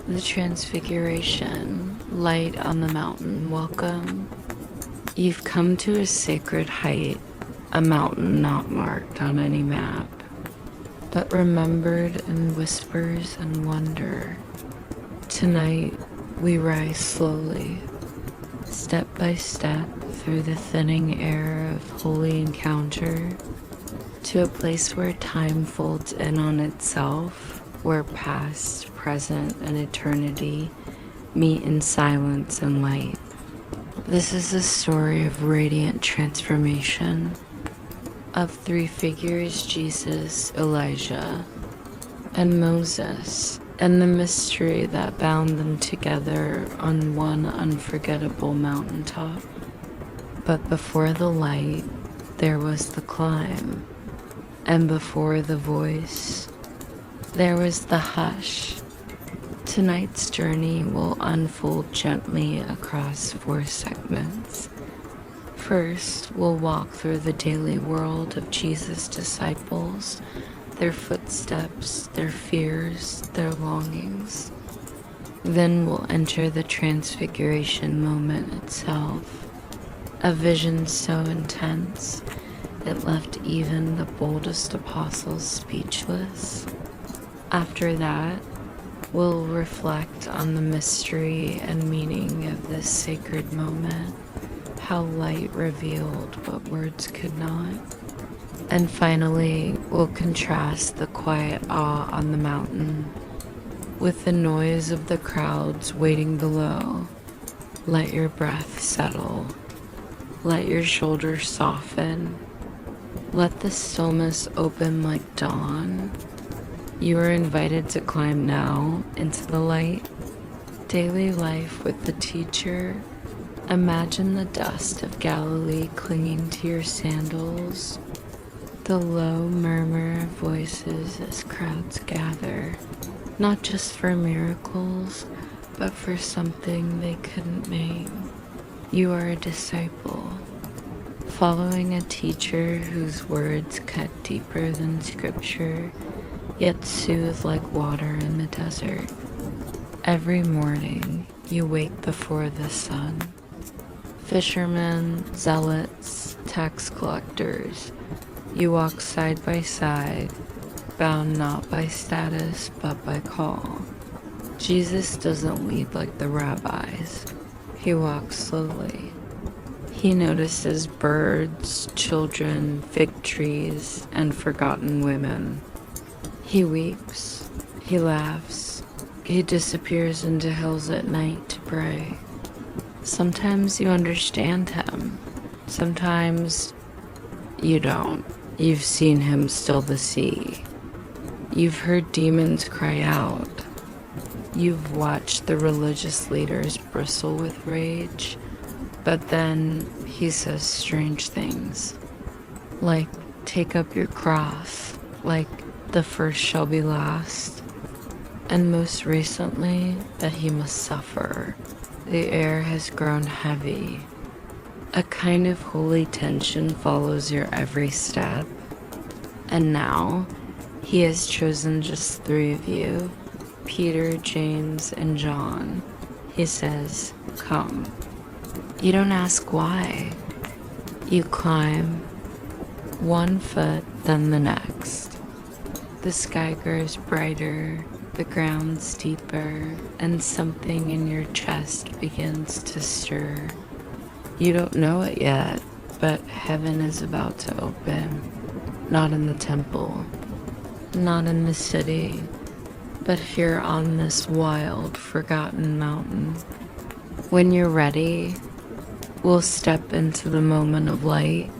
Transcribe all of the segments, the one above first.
The Transfiguration, light on the mountain, welcome. You've come to a sacred height, a mountain not marked on any map, but remembered in whispers and wonder. Tonight, we rise slowly, step by step through the thinning air of holy encounter, to a place where time folds in on itself, where past, present, and eternity meet in silence and light. This is a story of radiant transformation, of three figures: Jesus, Elijah, and Moses, and the mystery that bound them together on one unforgettable mountaintop. But before the light, there was the climb, and before the voice, there was the hush. Tonight's journey will unfold gently across 4 segments. First, we'll walk through the daily world of Jesus' disciples, their footsteps, their fears, their longings. Then we'll enter the transfiguration moment itself, a vision so intense it left even the boldest apostles speechless. After that, we'll reflect on the mystery and meaning of this sacred moment, how light revealed what words could not. And finally, we'll contrast the quiet awe on the mountain with the noise of the crowds waiting below. Let your breath settle. Let your shoulders soften. Let the stillness open like dawn. You are invited to climb now into the light. Daily life with the teacher. Imagine the dust of Galilee clinging to your sandals. The low murmur of voices as crowds gather, not just for miracles, but for something they couldn't name. You are a disciple, following a teacher whose words cut deeper than scripture, yet soothe like water in the desert. Every morning, you wake before the sun. Fishermen, zealots, tax collectors, you walk side by side, bound not by status but by call. Jesus doesn't lead like the rabbis. He walks slowly. He notices birds, children, fig trees, and forgotten women. He weeps. He laughs. He disappears into hills at night to pray. Sometimes you understand him. Sometimes you don't. You've seen him still the sea. You've heard demons cry out. You've watched the religious leaders bristle with rage. But then he says strange things, like take up your cross, like the first shall be last, and most recently that he must suffer. The air has grown heavy. A kind of holy tension follows your every step. And now, he has chosen just 3 of you, Peter, James, and John. He says, come. You don't ask why. You climb, 1 foot, then the next. The sky grows brighter, the ground's deeper, and something in your chest begins to stir. You don't know it yet, but heaven is about to open. Not in the temple, not in the city, but here on this wild, forgotten mountain. When you're ready, we'll step into the moment of light.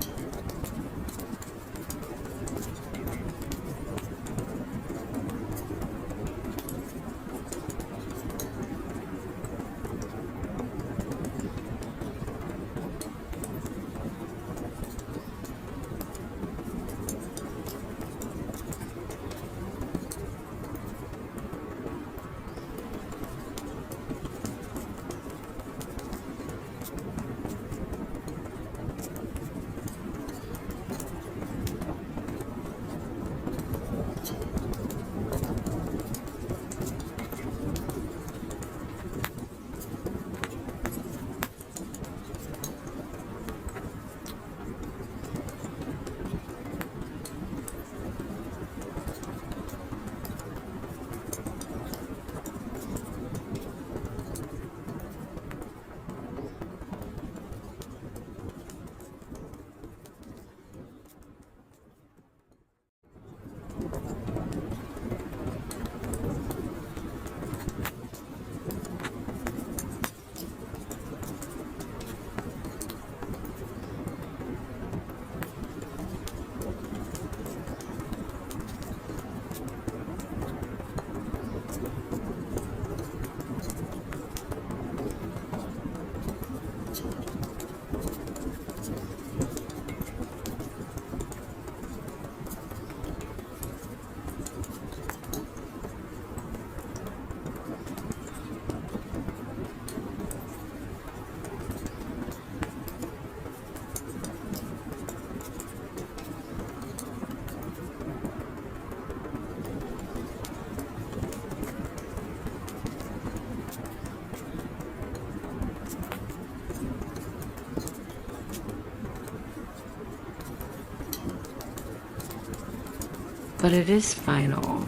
But it is final.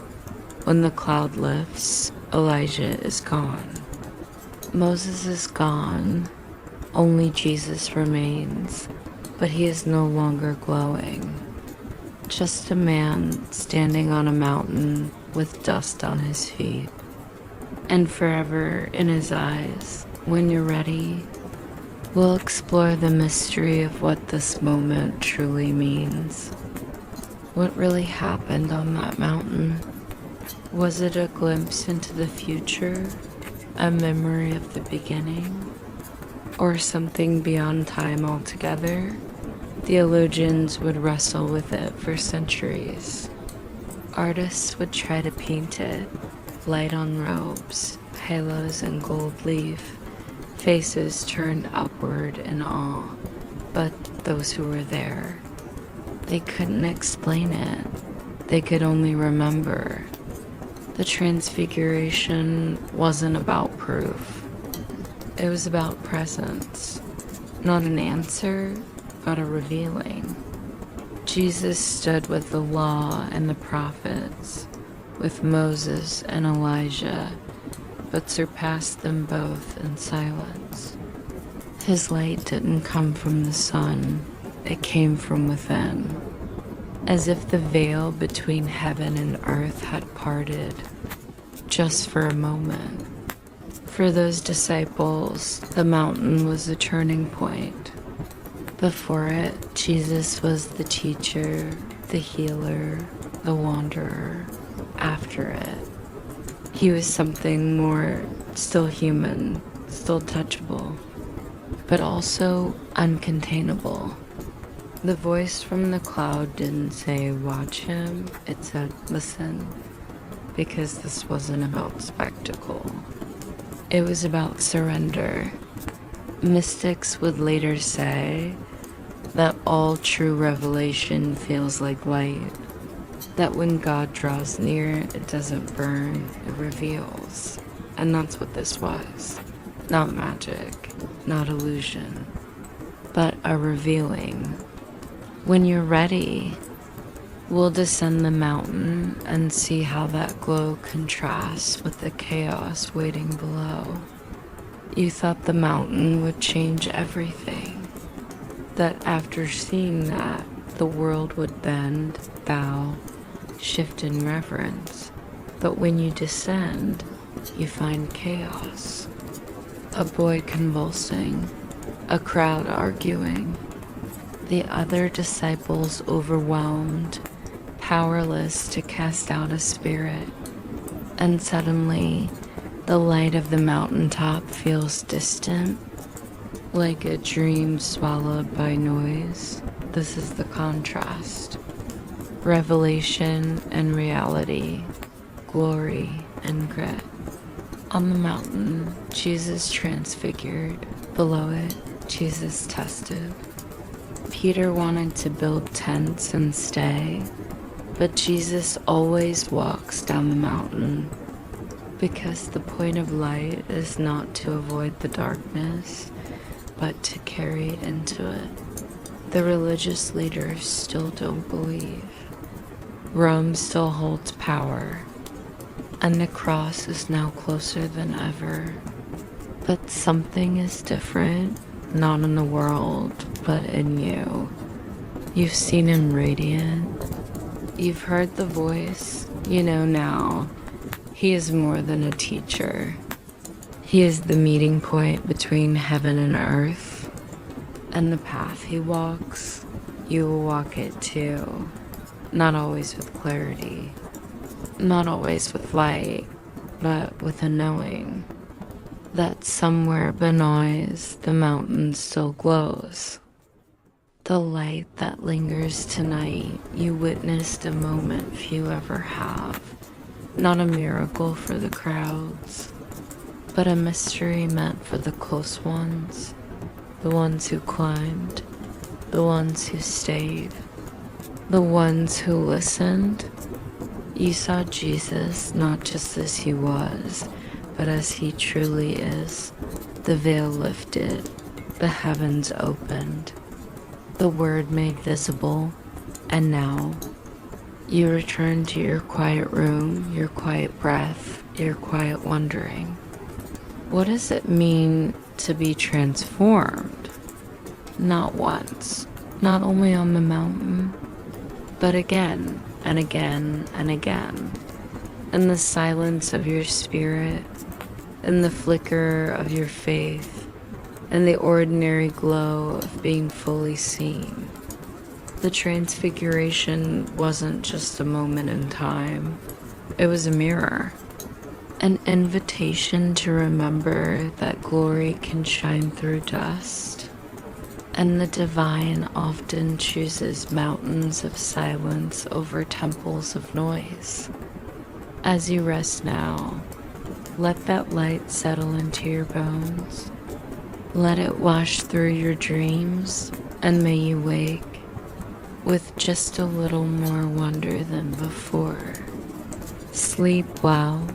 When the cloud lifts, Elijah is gone. Moses is gone. Only Jesus remains, but he is no longer glowing. Just a man standing on a mountain with dust on his feet and forever in his eyes. When you're ready, we'll explore the mystery of what this moment truly means. What really happened on that mountain? Was it a glimpse into the future, a memory of the beginning, or something beyond time altogether? Theologians would wrestle with it for centuries. Artists would try to paint it, light on robes, halos and gold leaf, faces turned upward in awe. But those who were there, they couldn't explain it. They could only remember. The Transfiguration wasn't about proof. It was about presence. Not an answer, but a revealing. Jesus stood with the law and the prophets, with Moses and Elijah, but surpassed them both in silence. His light didn't come from the sun, it came from within, as if the veil between heaven and earth had parted, just for a moment. For those disciples, the mountain was a turning point. Before it, Jesus was the teacher, the healer, the wanderer. After it, he was something more, still human, still touchable, but also uncontainable. The voice from the cloud didn't say, "Watch him," it said, "Listen," because this wasn't about spectacle. It was about surrender. Mystics would later say that all true revelation feels like light, that when God draws near, it doesn't burn, it reveals. And that's what this was. Not magic, not illusion, but a revealing. When you're ready, we'll descend the mountain and see how that glow contrasts with the chaos waiting below. You thought the mountain would change everything, that after seeing that, the world would bend, bow, shift in reverence. But when you descend, you find chaos. A boy convulsing, a crowd arguing, the other disciples overwhelmed, powerless to cast out a spirit. And suddenly, the light of the mountaintop feels distant, like a dream swallowed by noise. This is the contrast. Revelation and reality, glory and grit. On the mountain, Jesus transfigured. Below it, Jesus tested. Peter wanted to build tents and stay, but Jesus always walks down the mountain, because the point of light is not to avoid the darkness, but to carry it into it. The religious leaders still don't believe. Rome still holds power, and the cross is now closer than ever. But something is different, not in the world, but in you. You've seen him radiant. You've heard the voice. You know now, he is more than a teacher. He is the meeting point between heaven and earth. And the path he walks, you will walk it too. Not always with clarity, not always with light, but with a knowing that somewhere benoise the mountain still glows. The light that lingers tonight, you witnessed a moment few ever have. Not a miracle for the crowds, but a mystery meant for the close ones, the ones who climbed, the ones who stayed, the ones who listened. You saw Jesus not just as he was, but as he truly is. The veil lifted, the heavens opened, the word made visible, and now You return to your quiet room, your quiet breath, your quiet wondering. What does it mean to be transformed? Not once, not only on the mountain, but again and again and again. In the silence of your spirit, in the flicker of your faith, in the ordinary glow of being fully seen. The transfiguration wasn't just a moment in time. It was a mirror, an invitation to remember that glory can shine through dust, and the divine often chooses mountains of silence over temples of noise. As you rest now, let that light settle into your bones. Let it wash through your dreams, and may you wake with just a little more wonder than before. Sleep well,